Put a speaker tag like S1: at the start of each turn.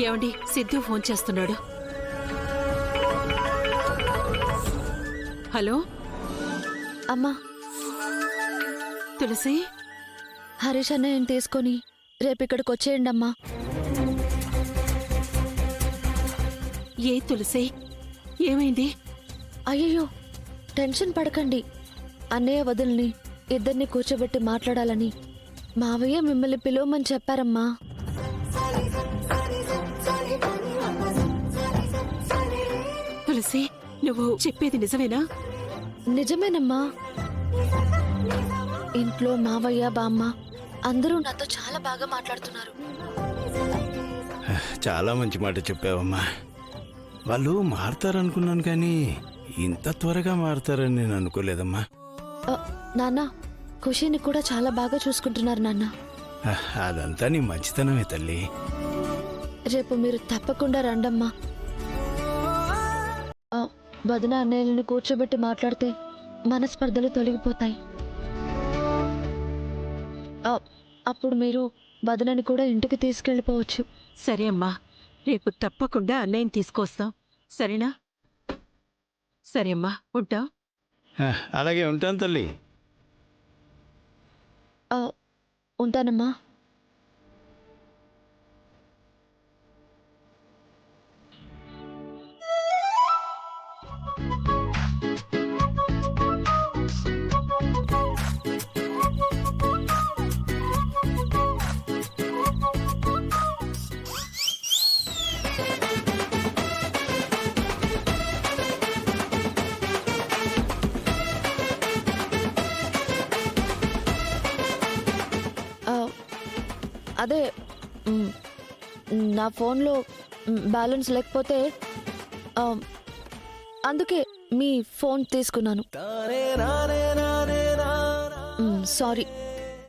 S1: ఏమండి, సిద్ధు ఫోన్ చేస్తున్నాడు. హలో
S2: అమ్మా,
S1: తులసి.
S2: హరీష్ అన్నయ్యని తీసుకొని రేపు ఇక్కడికి వచ్చేయండి అమ్మా.
S1: ఏ తులసి, ఏమైంది?
S2: అయ్యయ్యో, టెన్షన్ పడకండి. అన్నయ్య వదుల్ని ఇద్దరిని కూర్చోబెట్టి మాట్లాడాలని మావయ్య మిమ్మల్ని పిలవమని చెప్పారమ్మా.
S1: తులసి, నువ్వు చెప్పేది నిజమేనా?
S2: నిజమేనమ్మా. ఇంట్లో మావయ్య బామ్మ అందరూ నాతో చాలా బాగా మాట్లాడుతున్నారు.
S3: చాలా మంచి మాట చెప్పావమ్మా. వాళ్ళు మారతారనుకున్నాను కానీ ఇంత త్వరగా మారతారని నేను అనుకోలేదమ్మా.
S2: నాన్న, ఖుషీని కూడా చాలా బాగా చూసుకుంటున్నారు నాన్న.
S3: అదంతా నీ మంచితనమే తల్లి.
S2: రేపు మీరు తప్పకుండా రండమ్మా. వదిన అన్నయ్యని కూర్చోబెట్టి మాట్లాడితే మనస్పర్ధలు తొలగిపోతాయి. అప్పుడు మీరు వదినని కూడా ఇంటికి తీసుకెళ్ళిపోవచ్చు.
S1: సరే అమ్మా, రేపు తప్పకుండా అన్నయ్యని తీసుకొస్తాం. సరేనా? సరే అమ్మా, ఉంటా.
S3: అలాగే ఉంటాను తల్లి.
S2: ఉంటానమ్మా. అదే నా ఫోన్లో బ్యాలెన్స్ లేకపోతే అందుకే మీ ఫోన్ తీసుకున్నాను. సారీ.